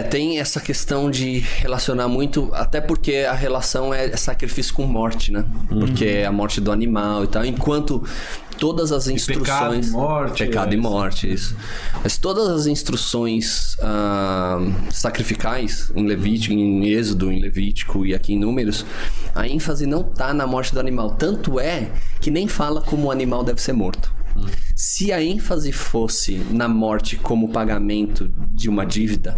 Tem essa questão de relacionar muito, até porque a relação é sacrifício com morte, né? Porque é a morte do animal e tal, enquanto todas as instruções... Pecado e morte, isso. Mas todas as instruções sacrificais em Levítico, em Êxodo, em Levítico e aqui em Números, a ênfase não tá na morte do animal. Tanto é que nem fala como o animal deve ser morto. Se a ênfase fosse na morte como pagamento de uma dívida,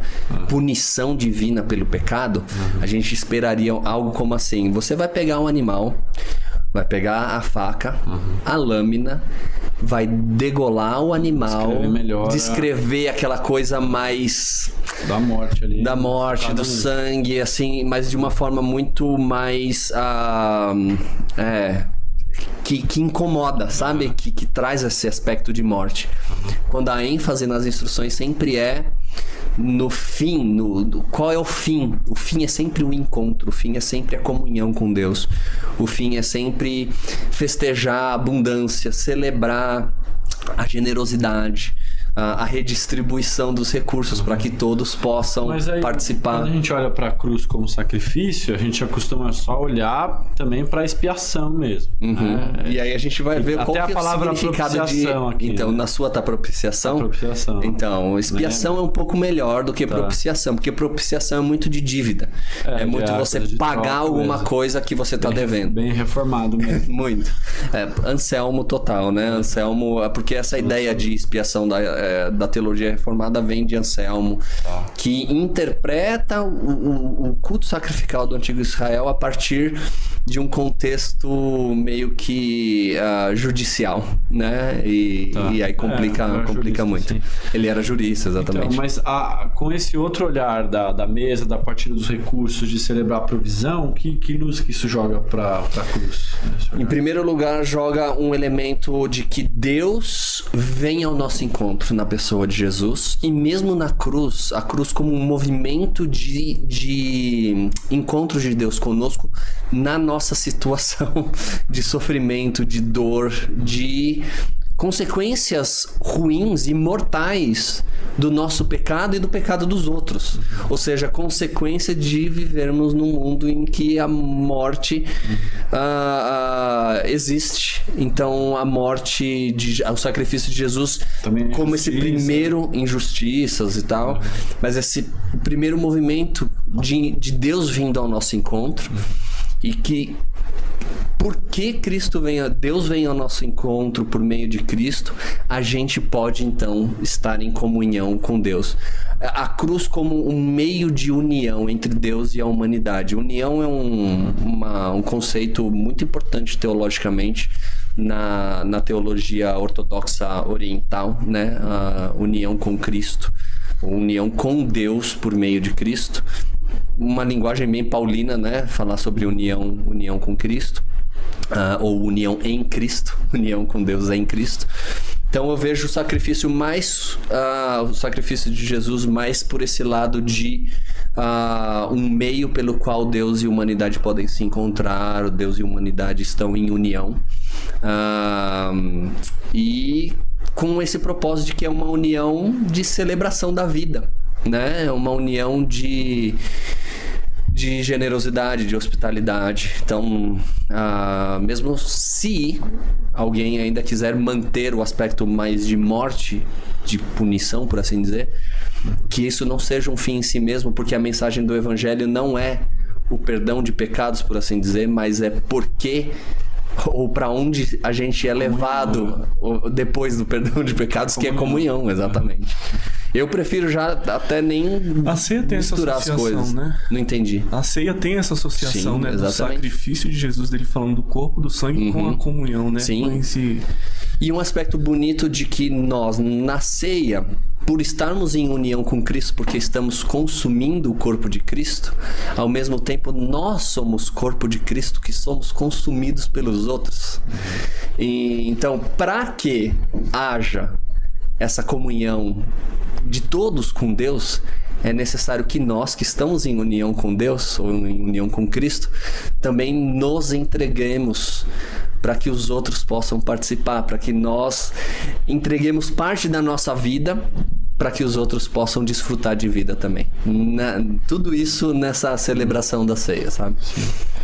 punição divina pelo pecado, a gente esperaria algo como assim: você vai pegar um animal, vai pegar a faca, a lâmina, vai degolar o animal, descrever aquela coisa mais... da morte ali. Da morte, do sangue, assim, mas de uma forma muito mais... Que incomoda, sabe? Que traz esse aspecto de morte. Quando a ênfase nas instruções sempre é no fim, qual é o fim? O fim é sempre o encontro, o fim é sempre a comunhão com Deus. O fim é sempre festejar a abundância, celebrar a generosidade, a redistribuição dos recursos para que todos possam participar. Quando a gente olha para a cruz como sacrifício, a gente costuma só olhar também para a expiação mesmo. E aí a gente vai ver qual que é o significado de... Aqui, então, na sua tá propiciação? Propiciação. Então, expiação é um pouco melhor do que propiciação, porque propiciação é muito de dívida. É muito você pagar alguma coisa que você tá devendo. Bem reformado mesmo. Muito. Anselmo total, né? Anselmo, porque essa ideia de expiação da teologia reformada vem de Anselmo, que interpreta o culto sacrificial do antigo Israel a partir de um contexto meio que judicial, né? E aí complica jurista, muito. Sim. Ele era jurista, exatamente. Então, mas com esse outro olhar da mesa, da partilha dos recursos, de celebrar a provisão, que luz que isso joga para a cruz? Em primeiro lugar, joga um elemento de que Deus vem ao nosso encontro na pessoa de Jesus, e mesmo na cruz, a cruz como um movimento de encontro de Deus conosco na nossa situação de sofrimento, de dor, de consequências ruins e mortais do nosso pecado e do pecado dos outros. Ou seja, consequência de vivermos num mundo em que a morte existe. Então, a morte, o sacrifício de Jesus, também como esse primeiro, injustiças e tal, mas esse primeiro movimento de Deus vindo ao nosso encontro, e que porque Deus vem ao nosso encontro por meio de Cristo, a gente pode então estar em comunhão com Deus. A cruz como um meio de união entre Deus e a humanidade. União é um conceito muito importante teologicamente na teologia ortodoxa oriental, né? A união com Cristo, união com Deus por meio de Cristo. Uma linguagem bem paulina, né? Falar sobre união com Cristo. Ou união em Cristo, união com Deus em Cristo. Então eu vejo o sacrifício de Jesus mais por esse lado de um meio pelo qual Deus e humanidade podem se encontrar, Deus e humanidade estão em união, e com esse propósito de que é uma união de celebração da vida, né? É uma união de generosidade, de hospitalidade. Então, mesmo se alguém ainda quiser manter o aspecto mais de morte, de punição, por assim dizer, que isso não seja um fim em si mesmo, porque a mensagem do Evangelho não é o perdão de pecados, por assim dizer, mas é porque ou para onde a gente é levado depois do perdão de pecados, que é comunhão, exatamente. Eu prefiro já até nem misturar as coisas. Né? Não entendi. A ceia tem essa associação, né? Do sacrifício de Jesus, dele falando do corpo, do sangue, com a comunhão, né? Sim. E um aspecto bonito de que nós, na ceia, por estarmos em união com Cristo, porque estamos consumindo o corpo de Cristo, ao mesmo tempo nós somos corpo de Cristo que somos consumidos pelos outros. E, então, para que haja essa comunhão de todos com Deus, é necessário que nós, que estamos em união com Deus, ou em união com Cristo, também nos entreguemos para que os outros possam participar, para que nós entreguemos parte da nossa vida para que os outros possam desfrutar de vida também. Tudo isso nessa celebração da ceia, sabe? Sim.